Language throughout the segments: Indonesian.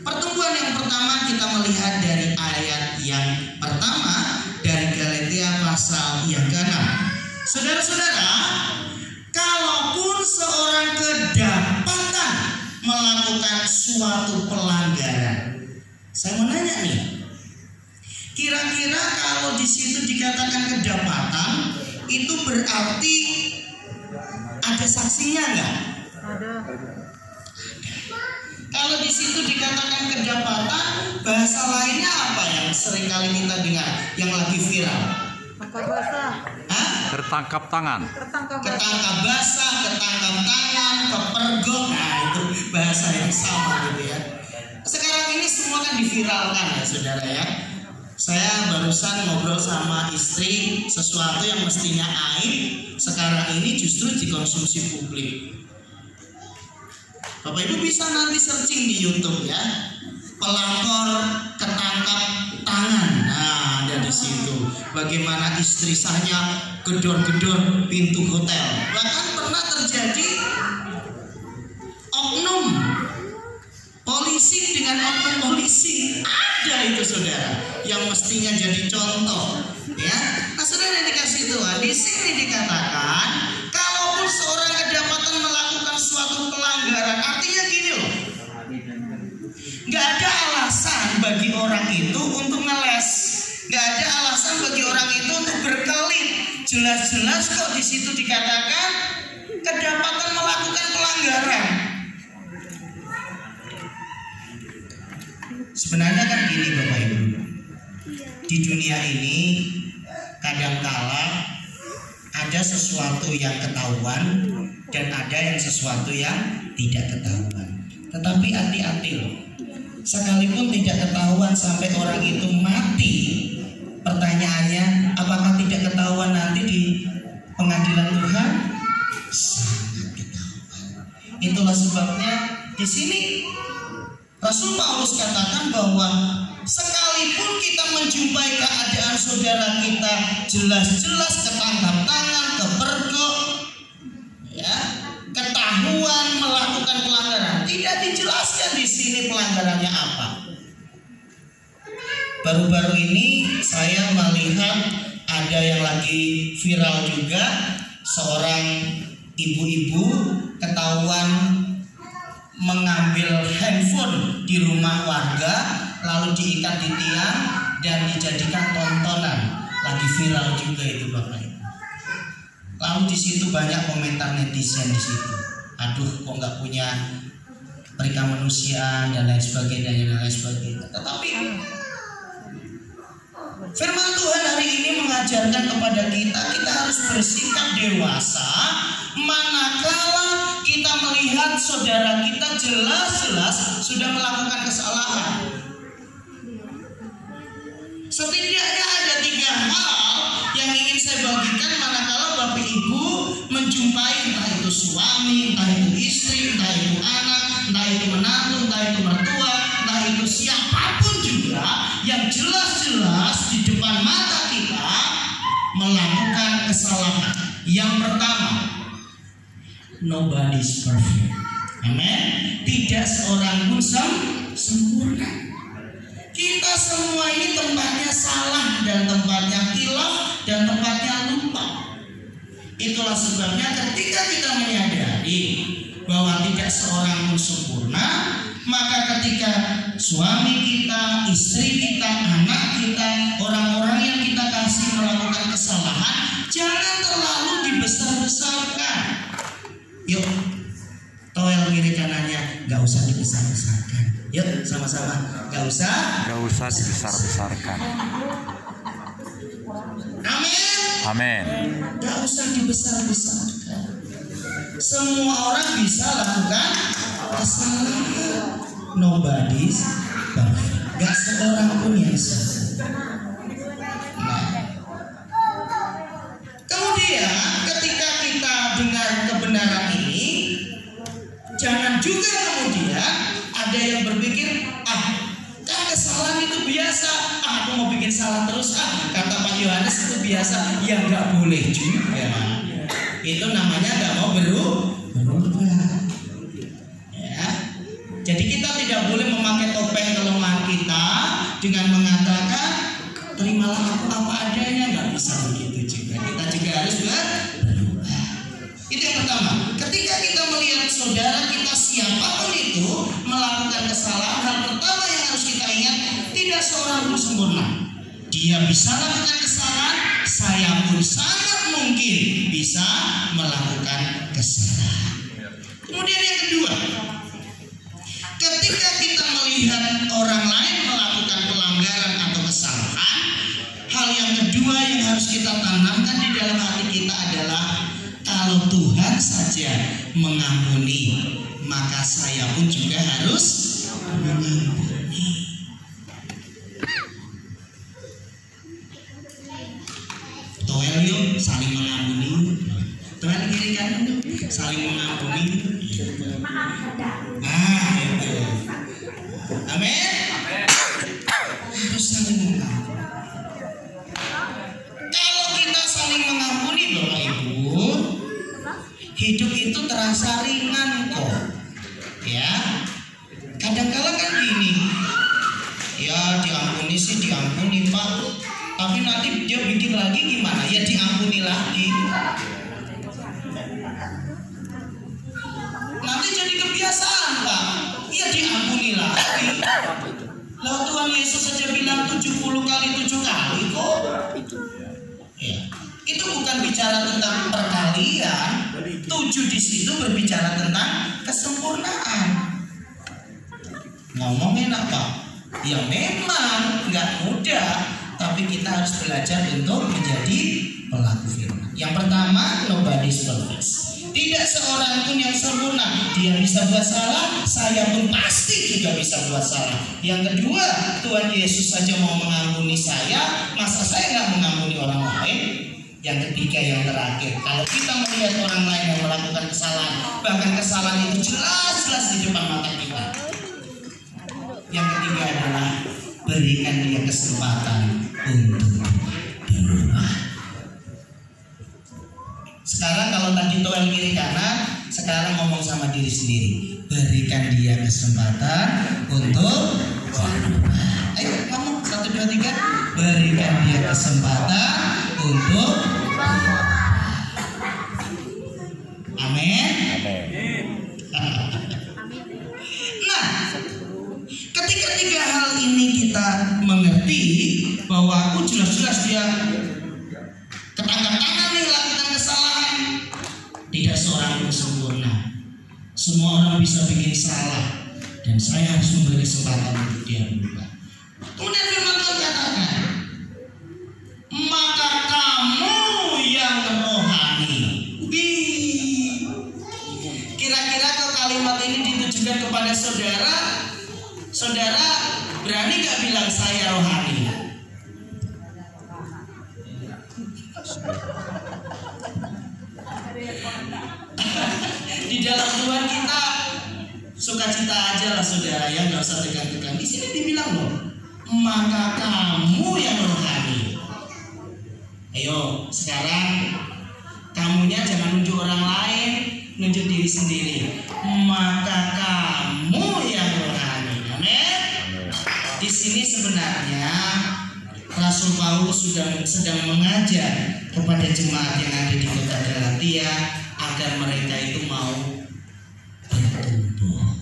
Pertemuan yang pertama kita melihat dari ayat yang pertama dari Galatia pasal yang ke-6. Saudara-saudara, kalaupun seorang kedapatan melakukan suatu pelanggaran, saya mau nanya nih, kira-kira kalau di situ dikatakan kedapatan, itu berarti ada saksinya nggak? Ada. Kalau di situ dikatakan kedapatan, bahasa lainnya apa yang seringkali kita dengar, yang lagi viral? Tangkap basah. Hah? Tertangkap tangan. Tertangkap basah. Ketangkap basah, ketangkap tangan, kepergok. Nah, itu bahasa yang sama gitu ya. Sekarang ini semua kan diviralkan ya saudara ya. Saya barusan ngobrol sama istri, sesuatu yang mestinya aib sekarang ini justru dikonsumsi publik. Bapak Ibu bisa nanti searching di YouTube ya, pelakor ketangkap tangan. Nah, ada di situ. Bagaimana istri sahnya gedor-gedor pintu hotel. Bahkan pernah terjadi oknum polisi dengan oknum polisi. Ada itu saudara, yang mestinya jadi contoh. Ya, nah saudara yang dikasih Tuhan, di sini dikatakan, kalaupun seorang kedapatan melakukan suatu pelanggaran, artinya gini loh, nggak ada alasan bagi orang itu untuk ngeles, nggak ada alasan bagi orang itu untuk berkelit. Jelas-jelas kok di situ dikatakan kedapatan melakukan pelanggaran. Sebenarnya kan gini Bapak Ibu, di dunia ini kadangkala ada sesuatu yang ketahuan dan ada yang sesuatu yang tidak ketahuan. Tetapi hati-hati loh, sekalipun tidak ketahuan sampai orang itu mati, pertanyaannya apakah tidak ketahuan nanti di pengadilan Tuhan? Sangat ketahuan. Itulah sebabnya di sini Rasul Paulus katakan bahwa sekalipun kita menjumpai keadaan saudara kita jelas-jelas ketangkap tangan, kepergok, ya, ketahuan melakukan pelanggaran, tidak dijelaskan di sini pelanggarannya apa. Baru-baru ini saya melihat ada yang lagi viral juga, seorang ibu-ibu ketahuan mengambil handphone di rumah warga lalu diikat di tiang dan dijadikan tontonan. Lagi viral juga itu Bapak Ibu. Lalu di situ banyak komentar netizen di situ. Aduh, kok nggak punya perikamanusiaan dan lain sebagainya. Tetapi firman Tuhan hari ini mengajarkan kepada kita harus bersikap dewasa manakala kita melihat saudara kita jelas-jelas sudah melakukan kesalahan. Setidaknya ada 3 hal yang ingin saya bagikan manakala Bapak Ibu menjumpai entah itu suami, entah itu istri, entah itu anak, entah itu menantu, entah itu mertua, entah itu siapapun juga yang jelas-jelas di depan mata kita melakukan kesalahan. Yang pertama, nobody is perfect. Amin. Tidak seorang pun sempurna. Kita semua ini tempatnya salah dan tempatnya khilaf dan tempatnya lupa. Itulah sebabnya ketika kita menyadari bahwa tidak seorang pun sempurna, maka ketika suami kita, istri kita, anak kita, orang-orang yang kita kasih melakukan kesalahan, jangan terlalu dibesar-besarkan. Yuk, toel kiri kanannya nggak usah dibesar-besarkan. Yuk sama-sama, nggak usah dibesar-besarkan. Amin. Amin. Nggak usah dibesar-besarkan. Semua orang bisa lakukan kesalahan. Nobody's perfect. Nggak seorang pun yang salah. Nah, kemudian ketika kita dengar kebenaran ini, jangan juga kemudian ada yang berpikir, kan kesalahan itu biasa, aku mau bikin salah terus, kata Pak Yohanes itu biasa, ya nggak boleh juga. Itu namanya nggak mau berubah. Ya. Jadi kita tidak boleh memakai dengan mengatakan terimalah aku apa adanya, nggak bisa begitu juga. Kita juga harus berubah. Itu yang pertama. Ketika kita melihat saudara kita siapapun itu melakukan kesalahan, hal pertama yang harus kita ingat, tidak seorang pun sempurna. Dia bisa melakukan kesalahan, saya pun sangat mungkin bisa melakukan kesalahan. Kemudian yang kedua, ketika kita melihat orang lain melakukan pelanggaran atau kesalahan, hal yang kedua yang harus kita tanamkan di dalam hati kita adalah kalau Tuhan saja mengampuni, maka saya pun juga harus mengampuni. Toel yuk, saling mengampuni. Toel kiri kanan yuk, saling mengampuni. Itu. Amin. Harus saling mengampuni. Kalau kita saling mengampuni, Bapak Ibu, hidup itu terasa ringan kok. Ya. Kadang-kala kan gini. Ya diampuni sih diampuni Pak. Tapi nanti dia bikin lagi gimana? Ya diampuni lagi. Nanti jadi kebiasaan Pak. Ya diampuni lagi. Lah Tuhan Yesus saja bilang 70 kali 7 kali kok. Ya. Itu bukan bicara tentang perkalian. 7 di situ berbicara tentang kesempurnaan. Ngomong enak Pak. Ya memang nggak mudah, tapi kita harus belajar untuk menjadi pelaku firman. Yang pertama, nobody is perfect. Tidak seorang pun yang sempurna. Dia bisa buat salah, saya pun pasti juga bisa buat salah. Yang kedua, Tuhan Yesus saja mau mengampuni saya, masa saya nggak mengampuni orang lain? Yang ketiga, yang terakhir, kalau kita melihat orang lain yang melakukan kesalahan, bahkan kesalahan itu jelas-jelas di depan mata kita. Yang ketiga adalah berikan dia kesempatan untuk berubah. Sekarang kalau tadi toel kiri kanan, sekarang ngomong sama diri sendiri, berikan dia kesempatan untuk berubah. Ayo ngomong 1, 2, 3. Berikan dia kesempatan untuk berubah. Amin. Nah, ketika 3 hal ini kita mengerti bahwa aku jelas-jelas dia ketangkap tangan nih lakukan kesalahan. Tidak seorang pun sempurna. Semua orang bisa bikin salah dan saya harus memberi kesempatan untuk dia berubah. Kemudian firman Tuhan katakan, maka kamu yang rohani. Kira-kira kalau kalimat ini ditujukan kepada saudara, saudara berani gak bilang saya rohani? Di dalam Tuhan kita sukacita aja lah saudara ya, nggak usah tegang-tegang. Di sini dibilang loh, maka kamu yang rohani. Ayo sekarang kamunya jangan nunjuk orang lain, nunjuk diri sendiri. Maka kamu yang rohani. Amin. Di sini sebenarnya Rasul Paulus sedang mengajar kepada jemaat yang ada di kota Galatia agar mereka itu mau bertumbuh.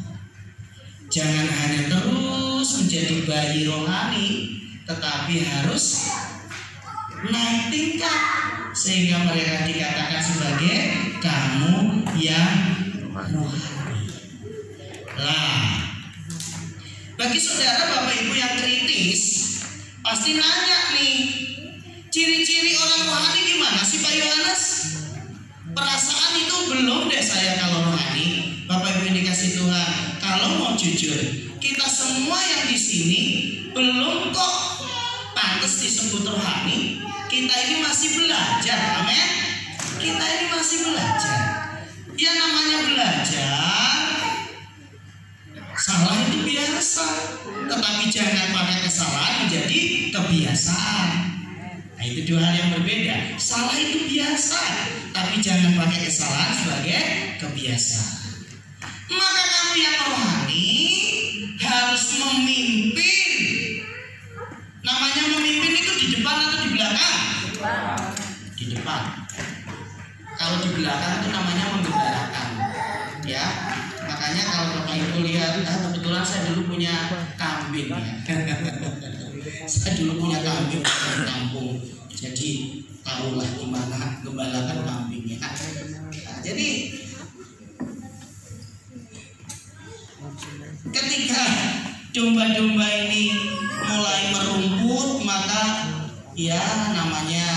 Jangan hanya terus menjadi bayi rohani, tetapi harus naik tingkat sehingga mereka dikatakan sebagai kamu yang rohani. Lah, bagi saudara Bapak Ibu yang kritis, pasti nanya nih, ciri-ciri orang rohani gimana sih Pak Yohanes? Perasaan itu belum deh saya kalau rohani. Bapak Ibu yang dikasih Tuhan, kalau mau jujur, kita semua yang di sini belum kok pantas disebut rohani. Kita ini masih belajar, amin. Kita ini masih belajar. Ya namanya belajar, salah itu biasa, tetapi jangan pakai kesalahan menjadi kebiasaan. Nah, itu 2 hal yang berbeda. Salah itu biasa, tapi jangan pakai kesalahan sebagai kebiasaan. Maka kamu yang rohani harus memimpin gembalakan itu namanya menggembalakan, ya. Makanya kalau Bapak Ibu lihat, kebetulan saya dulu punya kambing, ya. Saya dulu punya kambing di kampung, jadi tahulah gimana gembalakan kambing, ya. Nah, jadi ketika domba-domba ini mulai merumput, maka ya namanya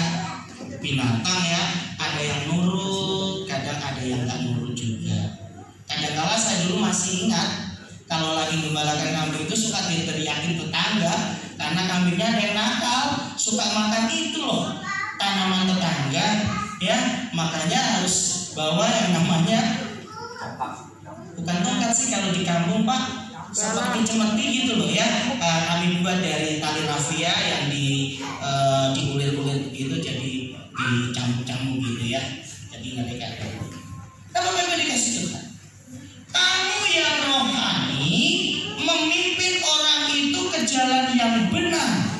binatang, ya, ada yang nurut, kadang ada yang nggak nurut juga. Kadang-kala saya dulu masih ingat kalau lagi gembalakan kambing itu suka diteriakin tetangga karena kambingnya ada yang nakal, suka makan itu loh tanaman tetangga, ya. Makanya harus bawa yang namanya bukan tongkat sih kalau di kampung, Pak, seperti cemeti gitu loh, ya. Kami buat dari tali rafia yang diulir-ulir begitu, jadi dicambuk-cambuk gitu, ya. Jadi mereka kalau memang dikasih Tuhan, kamu yang rohani memimpin orang itu ke jalan yang benar.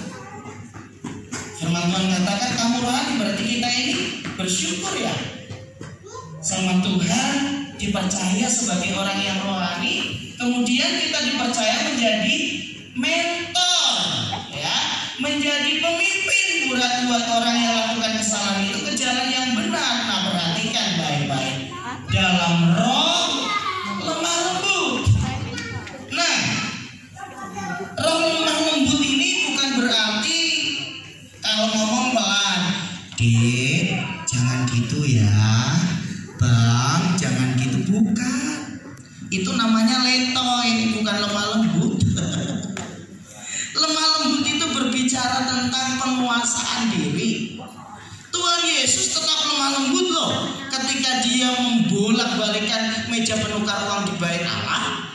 Firman Tuhan katakan kamu rohani, berarti kita ini bersyukur, ya, sama Tuhan dipercaya sebagai orang yang rohani. Kemudian kita dipercaya menjadi mentor, ya, menjadi pemimpin buat orang yang lakukan kesalahan itu ke jalan yang benar. Nah, perhatikan baik-baik, dalam roh lemah lembut. Nah, roh lemah lembut ini bukan berarti kalau ngomong pelan, Dek, jangan gitu ya, Bang, jangan gitu, bukan. Itu namanya letoy, bukan lemah lembut. Lemah lembut itu berbicara tentang penguasaan diri. Tuhan Yesus tetap lemah lembut loh ketika dia membolak-balikan meja penukar uang di bait Allah.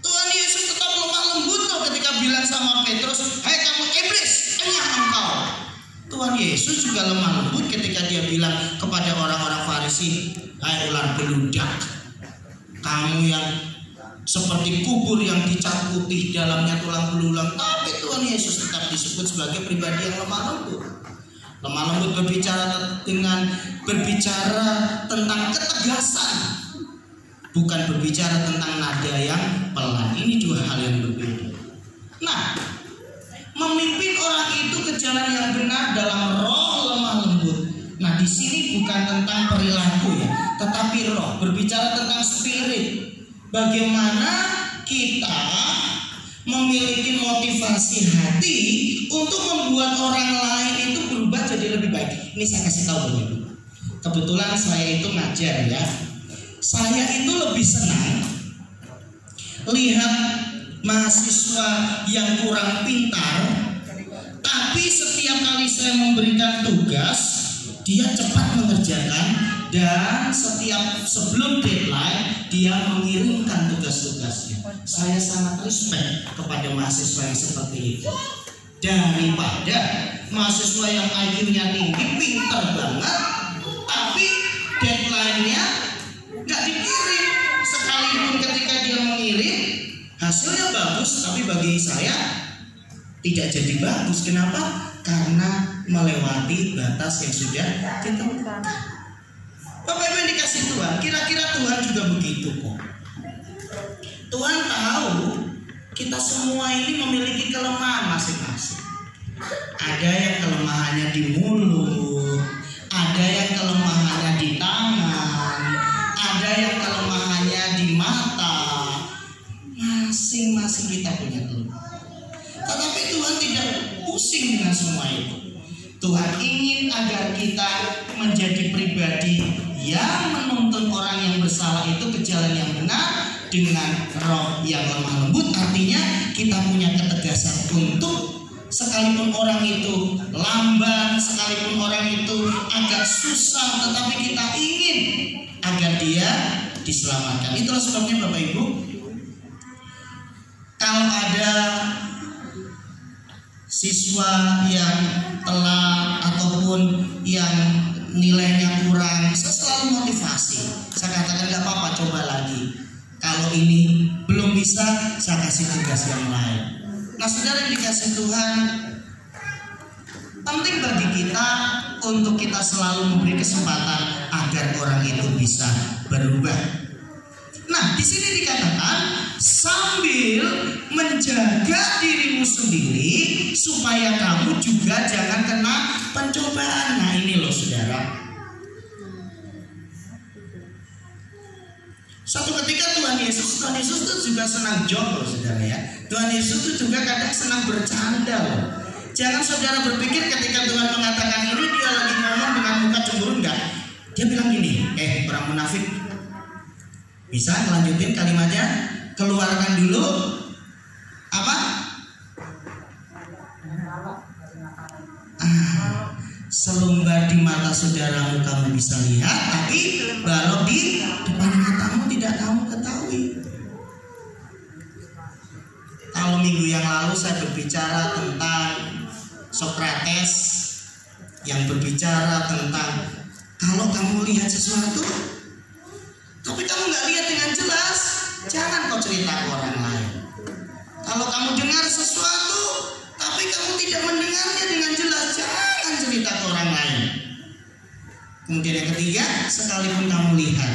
Tuhan Yesus tetap lemah lembut loh ketika bilang sama Petrus, "Hai kamu iblis, enyah engkau." Tuhan Yesus juga lemah lembut ketika dia bilang kepada orang-orang Farisi, "Hai ular beludak, kamu yang seperti kubur yang dicat putih, dalamnya tulang belulang." Tapi Tuhan Yesus tetap disebut sebagai pribadi yang lemah lembut. Lemah lembut berbicara tentang ketegasan, bukan berbicara tentang nada yang pelan. Ini dua hal yang berbeda. Nah, memimpin orang itu ke jalan yang benar dalam roh lemah lembut. Nah, di sini bukan tentang perilaku, ya, tetapi roh, berbicara tentang spirit. Bagaimana kita memiliki motivasi hati untuk membuat orang lain itu berubah jadi lebih baik. Ini saya kasih tahu dulu. Kebetulan saya itu ngajar, ya. Saya itu lebih senang lihat mahasiswa yang kurang pintar, tapi setiap kali saya memberikan tugas, dia cepat mengerjakan, dan sebelum deadline dia mengirimkan tugas-tugasnya. Saya sangat respect kepada mahasiswa yang seperti itu, daripada mahasiswa yang IQ-nya tinggi, pintar banget, tapi deadline-nya nggak dikirim. Sekalipun ketika dia mengirim, hasilnya bagus, tapi bagi saya tidak jadi bagus. Kenapa? Karena melewati batas yang sudah ditentukan. Bapak Ibu yang dikasih Tuhan, kira-kira Tuhan juga begitu kok. Tuhan tahu kita semua ini memiliki kelemahan masing-masing. Ada yang kelemahannya di mulut, ada yang kelemahannya di tangan, ada yang kelemahannya di mata. Masing-masing kita punya kelemahan. Tetapi Tuhan tidak pusing dengan semua itu. Tuhan ingin agar kita menjadi pribadi yang menuntun orang yang bersalah itu ke jalan yang benar dengan roh yang lemah lembut. Artinya kita punya ketegasan untuk sekalipun orang itu lamban, sekalipun orang itu agak susah, tetapi kita ingin agar dia diselamatkan. Itulah sebabnya Bapak Ibu, kalau ada siswa yang telat ataupun yang nilainya kurang, saya selalu motivasi. Saya katakan nggak apa-apa, coba lagi. Kalau ini belum bisa, saya kasih tugas yang lain. Nah, saudara yang dikasih Tuhan, penting bagi kita untuk kita selalu memberi kesempatan agar orang itu bisa berubah. Nah, di sini dikatakan sambil menjaga dirimu sendiri supaya kamu juga jangan kena pencobaan. Nah, ini loh saudara. Suatu ketika Tuhan Yesus itu juga senang joke loh saudara ya. Tuhan Yesus itu juga kadang senang bercanda loh. Jangan saudara berpikir ketika Tuhan mengatakan ini dia lagi ngomong dengan muka cemburu, enggak. Dia bilang gini, orang munafik, bisa lanjutin kalimatnya? Keluarkan dulu apa? Selumbar di mata saudaramu kamu bisa lihat, tapi balok di depan matamu tidak kamu ketahui. Kalau minggu yang lalu saya berbicara tentang Sokrates yang berbicara tentang kalau kamu lihat sesuatu tapi kamu nggak lihat dengan jelas, jangan kau cerita ke orang lain. Kalau kamu dengar sesuatu tapi kamu tidak mendengarnya dengan jelas, jangan cerita ke orang lain. Kemudian yang ketiga, sekalipun kamu lihat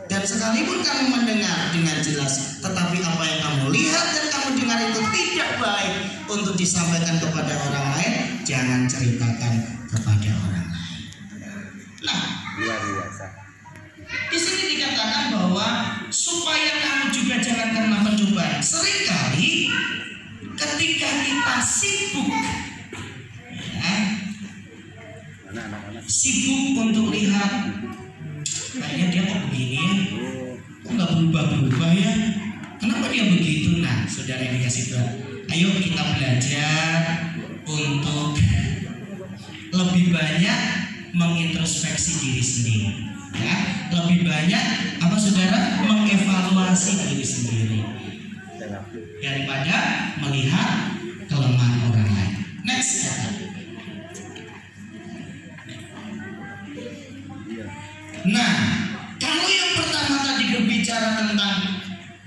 dan sekalipun kamu mendengar dengan jelas, tetapi apa yang kamu lihat dan kamu dengar itu tidak baik untuk disampaikan kepada orang lain, jangan ceritakan kepada orang lain. Nah, luar biasa. Di sini dikatakan bahwa supaya kamu juga jangan kena pencobaan. Seringkali ketika kita sibuk, ya, sibuk untuk lihat, kayaknya dia kok begini ya, kok nggak berubah-berubah ya, kenapa dia begitu? Nah, saudara yang dikasih Tuhan, ayo kita belajar untuk lebih banyak mengintrospeksi diri sendiri, ya, lebih banyak apa saudara mengevaluasi diri sendiri daripada melihat kelemahan orang lain. Next. Nah, kalau yang pertama tadi berbicara tentang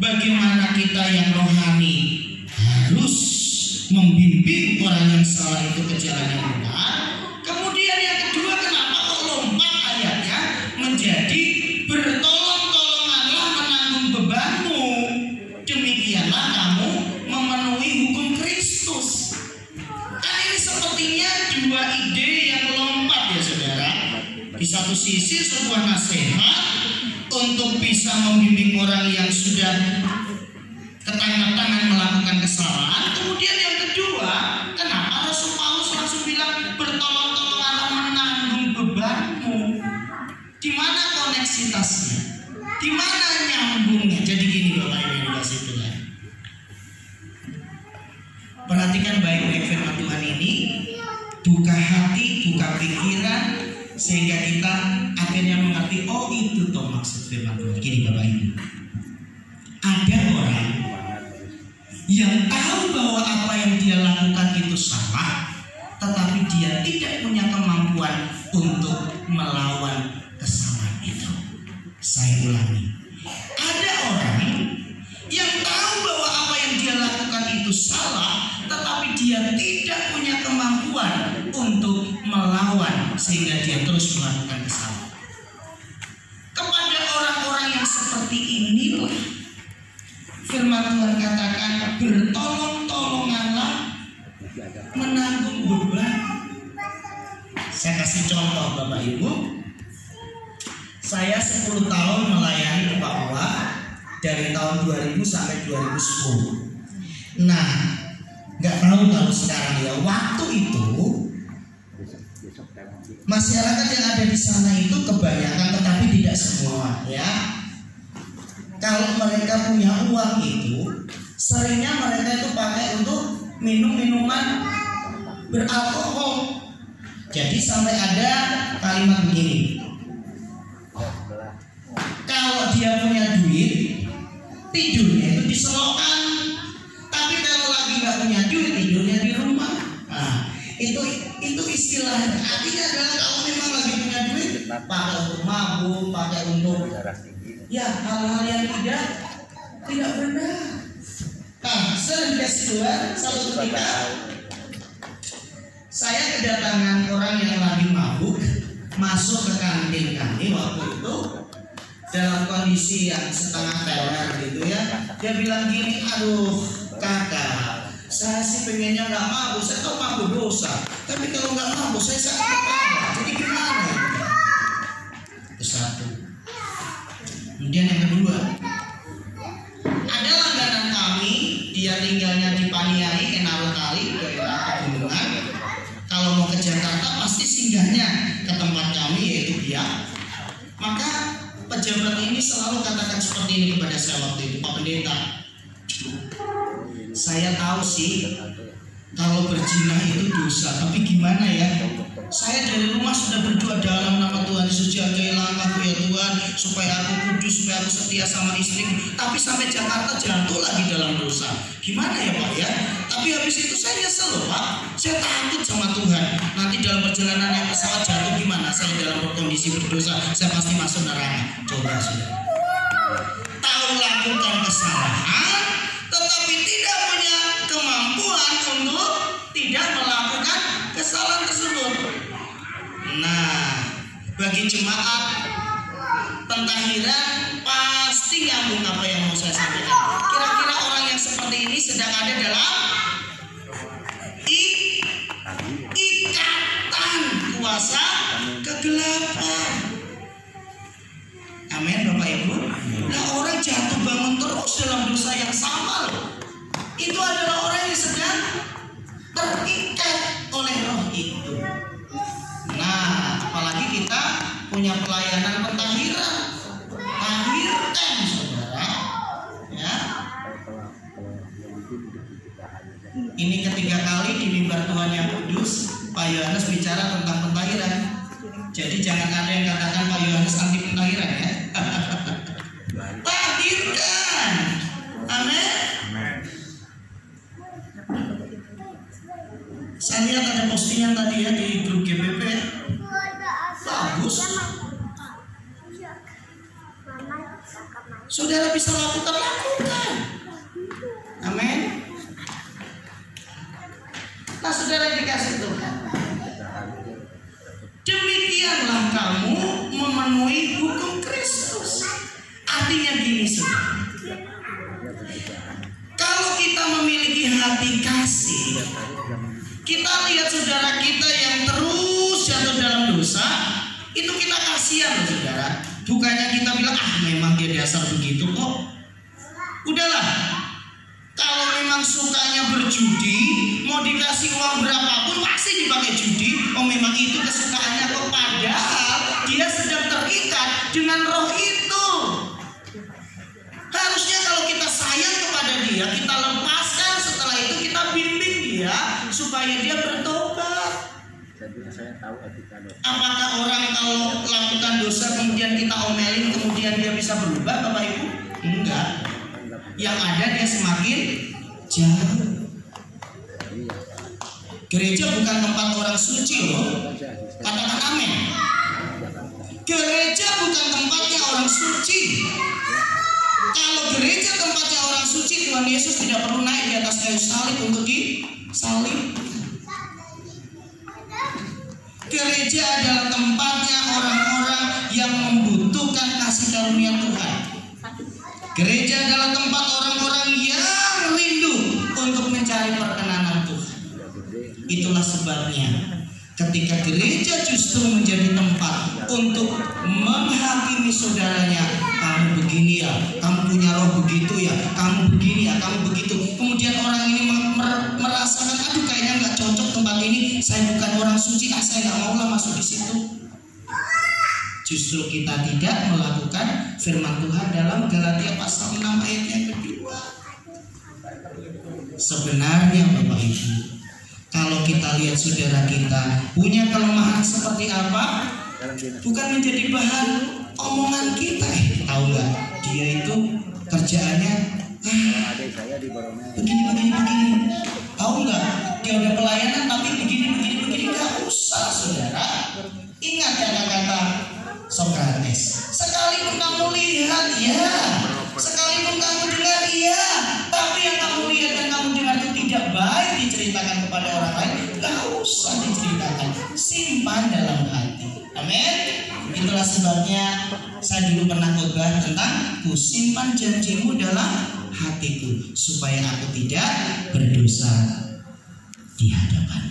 bagaimana kita yang rohani harus membimbing orang yang salah itu ke jalan yang benar. Kemudian yang kedua, kenapa kok lompat ayatnya menjadi bertolong-tolonganlah menanggung bebanmu, demikianlah kamu memenuhi hukum Kristus. Kan ini sepertinya dua ide yang lompat ya saudara. Di satu sisi sebuah nasihat untuk bisa membimbing orang yang sudah ketangkap-tangan melakukan kesalahan. Kemudian yang kedua, kenapa Rasul Paulus langsung bilang bertolong-tolonganlah menanggung bebanmu? Di mana koneksitasnya? Di mana nyambungnya? Jadi gini Bapak Ibu yang dikasih Tuhan. Perhatikan baik-baik firman Tuhan ini, buka hati, buka pikiran, sehingga kita akhirnya mengerti, oh itu toh maksud firman Tuhan. Gini Bapak Ibu, ada orang yang tahu bahwa apa yang dia lakukan itu salah, tetapi dia tidak punya kemampuan untuk melawan kesalahan itu. Saya ulangi, ada orang yang tahu bahwa apa yang dia lakukan itu salah, tetapi dia tidak punya kemampuan untuk melawan, sehingga dia terus melakukan kesalahan. Kepada orang-orang yang seperti inilah firman Tuhan katakan bertolong-tolonganlah menanggung beban. Saya kasih contoh Bapak Ibu. Saya 10 tahun melayani di Papua dari tahun 2000 sampai 2010. Nah, nggak tahu kalau sekarang ya, waktu itu masyarakat yang ada di sana itu kebanyakan, tetapi tidak semua ya. Kalau mereka punya uang itu, seringnya mereka itu pakai untuk minum-minuman beralkohol. Jadi sampai ada kalimat begini, kalau dia punya duit, tidurnya itu diselokan. Tapi kalau lagi nggak punya duit, tidurnya di rumah. Nah, itu istilahnya. Artinya adalah kalau memang lagi punya duit, pakai untuk mabuk, pakai untuk ya hal-hal yang tidak benar. Nah, sering kasih Tuhan, satu ketika saya kedatangan orang yang lagi mabuk masuk ke kantin kami waktu itu dalam kondisi yang setengah teler gitu ya. Dia bilang gini, aduh kakak, saya sih pengennya nggak mabuk, saya tahu mabuk dosa, tapi kalau nggak mabuk saya sakit kepala, jadi gimana? Itu satu. Kemudian yang kedua, ada langganan kami, dia tinggalnya di Paniai, Enaro Kali, daerah pegunungan. Kalau mau ke Jakarta pasti singgahnya ke tempat kami yaitu Biak. Maka pejabat ini selalu katakan seperti ini kepada saya waktu itu, Pak Pendeta, saya tahu sih kalau berzina itu dosa, tapi gimana ya? Saya dari rumah sudah berdoa dalam nama Tuhan Yesus, jagailah aku ya Tuhan, supaya aku kudus, supaya aku setia sama istriku. Tapi sampai Jakarta jatuh lagi dalam dosa. Gimana ya Pak ya? Tapi habis itu saya nyesel loh Pak. Saya takut sama Tuhan. Nanti dalam perjalanan yang pesawat jatuh gimana? Saya dalam kondisi berdosa, saya pasti masuk neraka. Coba sudah. Tahu lakukan kesalahan, tetapi tidak punya kemampuan untuk tidak melakukan kesalahan tersebut. Nah, bagi jemaat pentahiran pasti nyambung apa yang mau saya sampaikan. Kira-kira orang yang seperti ini sedang ada dalam ikatan kuasa kegelapan. Amin Bapak Ibu. Nah, orang jatuh bangun terus dalam dosa yang sama loh. Itu adalah orang yang sedang terikat oleh roh itu. Nah, apalagi kita punya pelayanan pentahiran, tahirkan saudara, ya. Ini ketiga kali di mimbar Tuhan yang kudus, Pak Yohanes bicara tentang pentahiran. Jadi jangan ada yang katakan Pak Yohanes anti pentahiran ya. Tahirkan, amin. Saya lihat ada postingan tadi ya di grup GPP, bagus. Saudara bisa lakukan. Amin. Nah saudara dikasih Tuhan, demikianlah kamu memenuhi hukum Kristus. Artinya gini saudara, kalau kita memiliki hati kasih, kita lihat saudara kita yang terus jatuh dalam dosa, itu kita kasihan loh saudara. Bukannya kita bilang memang dia dasar begitu kok. Udahlah, kalau memang sukanya berjudi, mau dikasih uang berapapun pasti dipakai judi. Oh memang itu kesukaannya kok. Padahal dia sedang terikat dengan roh itu. Harusnya kalau kita sayang kepada dia, kita lepaskan, setelah itu kita bimbing dia supaya dia bertobat. Apakah orang kalau lakukan dosa kemudian kita omelin kemudian dia bisa berubah Bapak Ibu? Enggak. Yang ada dia semakin jauh. Gereja bukan tempat orang suci loh. Katakan amin. Gereja bukan tempatnya orang suci. Kalau gereja tempatnya orang suci, Tuhan Yesus tidak perlu naik di atas kayu salib untuk disalib. Gereja adalah tempatnya orang-orang yang membutuhkan kasih karunia Tuhan. Gereja adalah tempat orang-orang yang rindu untuk mencari perkenanan Tuhan. Itulah sebabnya ketika gereja justru menjadi tempat untuk menghakimi saudaranya, kamu begini ya, kamu punya roh begitu ya, kamu begini ya, kamu begitu. Kemudian orang ini merasakan, aduh kayaknya nggak cocok tempat ini, saya bukan orang suci, saya nggak mau lah masuk di situ. Justru kita tidak melakukan firman Tuhan dalam Galatia pasal 6 ayat yang kedua. Sebenarnya Bapak Ibu, kalau kita lihat saudara kita punya kelemahan seperti apa, bukan menjadi bahan omongan kita. Tahu nggak? Dia itu kerjaannya begini. Tahu nggak? Dia udah pelayanan tapi begini. Nggak usah saudara. Ingat kata-kata Sokrates. Sekalipun kamu lihat, ya. Sekalipun kamu dengar, ya. Tapi yang kamu lihat dan kamu dengar itu tidak baik diceritakan kepada orang lain, nggak usah diceritakan. Simpan dalam hati. Amin. Itulah sebabnya saya dulu pernah khotbah tentang ku simpan janjimu dalam hatiku supaya aku tidak berdosa di hadapan.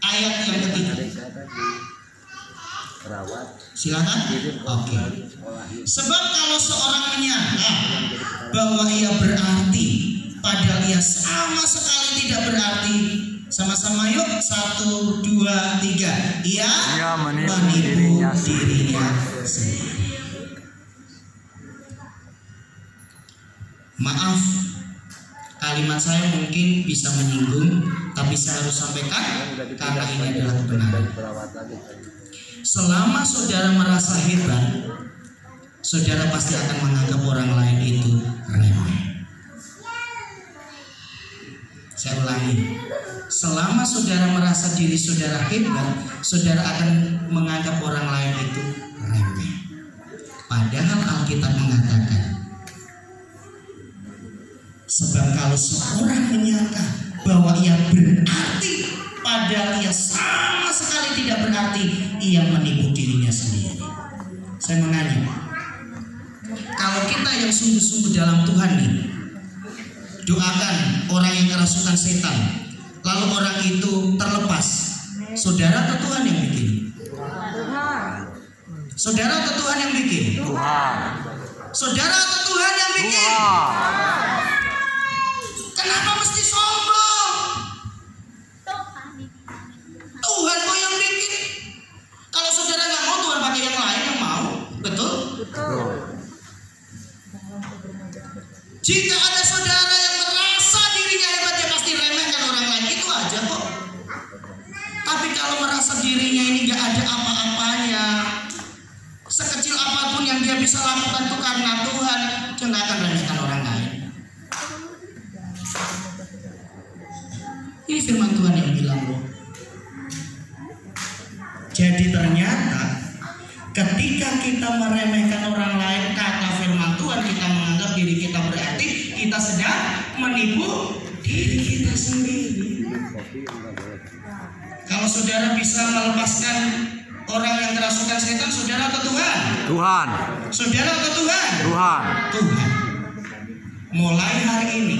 Ayat yang ketiga. Silakan. Oke. Sebab kalau seorang menyangka bahwa ia berarti, padahal ia sama sekali tidak berarti. Sama-sama yuk, 1, 2, 3. Ia menipu dirinya sendiri. Maaf, kalimat saya mungkin bisa menyinggung, tapi saya harus sampaikan karena ini adalah kebenaran. Selama saudara merasa hebat, saudara pasti akan menganggap orang lain itu remeh. Saya ulangi, selama saudara merasa diri saudara hebat, saudara akan menganggap orang lain itu remeh. Padahal Alkitab mengatakan, sebab kalau seorang menyangka bahwa ia berarti, padahal ia sama sekali tidak berarti, ia menipu dirinya sendiri. Saya menganya, kalau kita yang sungguh-sungguh dalam Tuhan nih, doakan orang yang kerasukan setan, lalu orang itu terlepas, saudara atau Tuhan yang bikin? Saudara atau Tuhan yang bikin? Saudara atau Tuhan yang bikin? Kenapa mesti sombong? Tuhan kok yang bikin. Kalau saudara nggak mau, Tuhan pakai yang lain yang mau. Betul? Jika ada saudara yang merasa dirinya hebat, dia pasti remehkan orang lain. Itu aja kok. Tapi kalau merasa dirinya ini nggak ada apa-apanya, sekecil apapun yang dia bisa lakukan itu karena Tuhan, dia nggak akan remehkan orang lain. Ini firman Tuhan yang bilang loh. Jadi ternyata ketika kita meremehkan orang lain, kata firman Tuhan, kita menganggap diri kita berarti, kita sedang menipu diri kita sendiri. Kalau saudara bisa melepaskan orang yang kerasukan setan, saudara atau Tuhan? Tuhan. Saudara atau Tuhan? Tuhan. Tuhan. Mulai hari ini,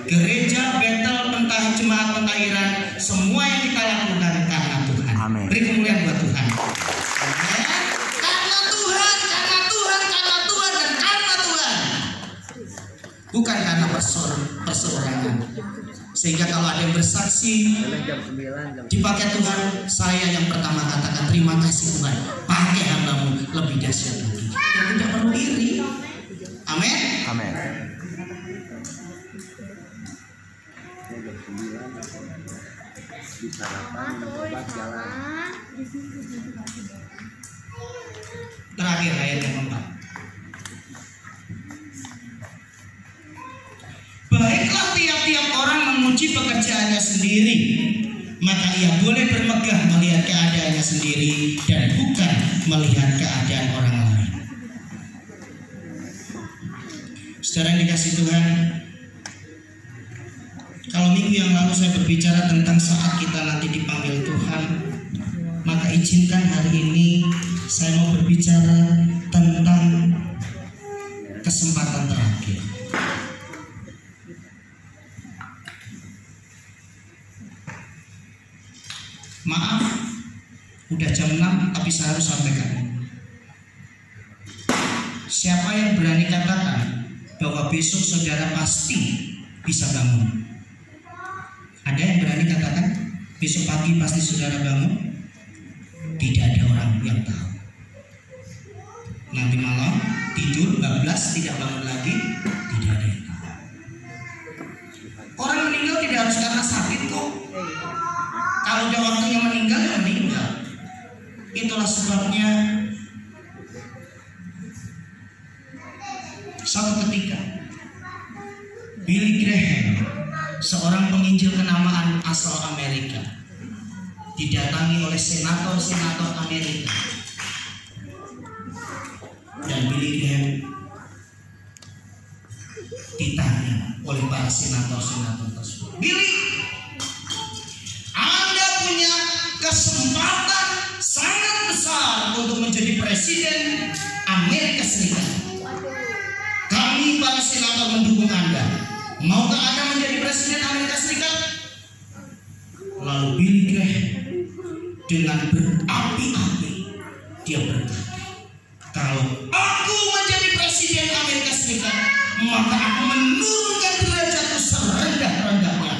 gereja Betel Pentahiran Jemaat Pentahiran, semua yang kita lakukan karena Tuhan. Amin. Beri kemuliaan buat Tuhan. Amen. Karena Tuhan, karena Tuhan, karena Tuhan, dan karena Tuhan. Bukan karena perseorangan. Sehingga kalau ada yang bersaksi dipakai Tuhan, saya yang pertama katakan terima kasih Tuhan, pakai hambamu lebih dahsyat lagi. Dan tidak perlu iri. Amin. Amin. Terakhir ayat yang keempat. Baiklah tiap-tiap orang memuji pekerjaannya sendiri, maka ia boleh bermegah melihat keadaannya sendiri dan bukan melihat keadaan orang lain. Saudara yang dikasih Tuhan, kalau minggu yang lalu saya berbicara tentang saat kita nanti dipanggil Tuhan, maka izinkan hari ini saya mau berbicara tentang kesempatan terakhir. Maaf, udah jam 6 tapi saya harus sampaikan. Siapa yang berani katakan bahwa besok saudara pasti bisa bangun? Ada yang berani katakan besok pagi pasti saudara bangun? Tidak ada orang yang tahu. Nanti malam tidur bablas tidak bangun lagi, tidak ada yang tahu. Orang meninggal tidak harus karena sakit kok. Kalau udah waktunya meninggal, ya meninggal. Itulah sebabnya suatu ketika Billy Graham, seorang penginjil kenamaan asal Amerika, didatangi oleh senator-senator Amerika. Dan Billy Graham ditanya oleh para senator-senator tersebut, Billy, Anda punya kesempatan sangat besar Presiden Amerika Serikat. Kami para senator mendukung Anda. Maukah Anda menjadi Presiden Amerika Serikat? Lalu Billy Graham dengan berapi-api dia berkata, kalau aku menjadi Presiden Amerika Serikat, maka aku menurunkan derajatku serendah-rendahnya.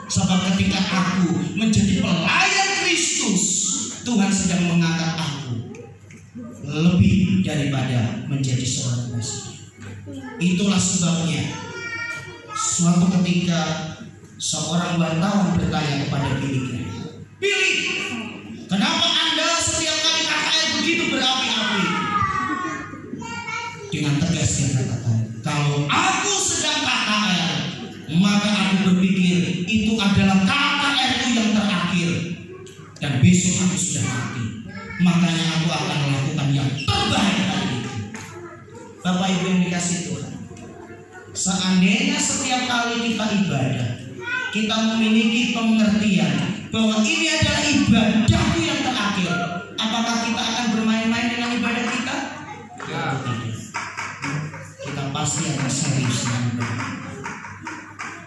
Sebab ketika aku menjadi pelayan Kristus, Tuhan sedang mengangkat aku lebih daripada menjadi seorang presiden. Itulah sebabnya suatu ketika seorang wartawan bertanya kepada Billy Graham, Billy, kenapa Anda setiap kali KKR begitu berapi-api? Dengan tegas dia katakan, kalau aku sedang KKR, maka aku berpikir itu adalah KKR-ku yang terakhir, dan besok aku sudah mati. Makanya aku akan melakukan yang terbaik hari itu. Bapak Ibu yang dikasihi Tuhan, seandainya setiap kali kita ibadah, kita memiliki pengertian bahwa ini adalah ibadahku yang terakhir, apakah kita akan bermain-main dengan ibadah kita? Ya. Kita pasti akan serius dengan ibadah.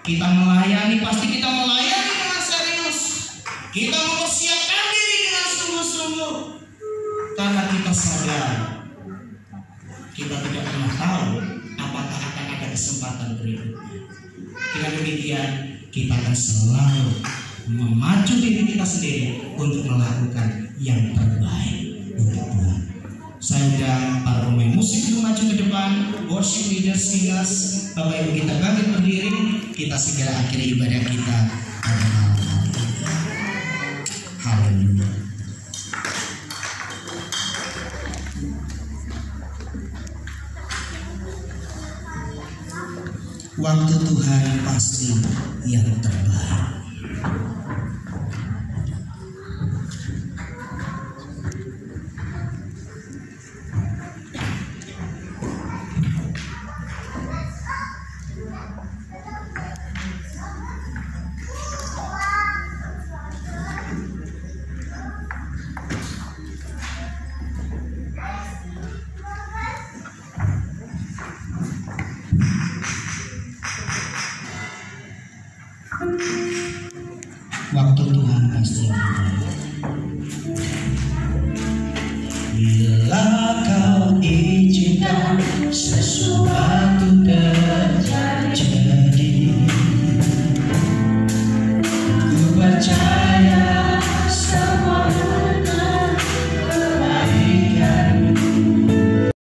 Kita melayani, pasti kita melayani dengan serius. Kita mempersiapkan diri dengan sungguh-sungguh, karena kita sadar kita tidak pernah tahu apakah akan ada kesempatan berikutnya. Dengan demikian, kita akan selalu memacu diri kita sendiri untuk melakukan yang terbaik untuk Tuhan. Saya undang para pemain musik untuk maju ke depan, worship leaders, singers. Bapak Ibu kita bangkit berdiri, kita segera akhiri ibadah kita pada malam hari ini. Haleluya. Waktu Tuhan pasti yang terbaik. Waktu Tuhan pasti yang terbaik.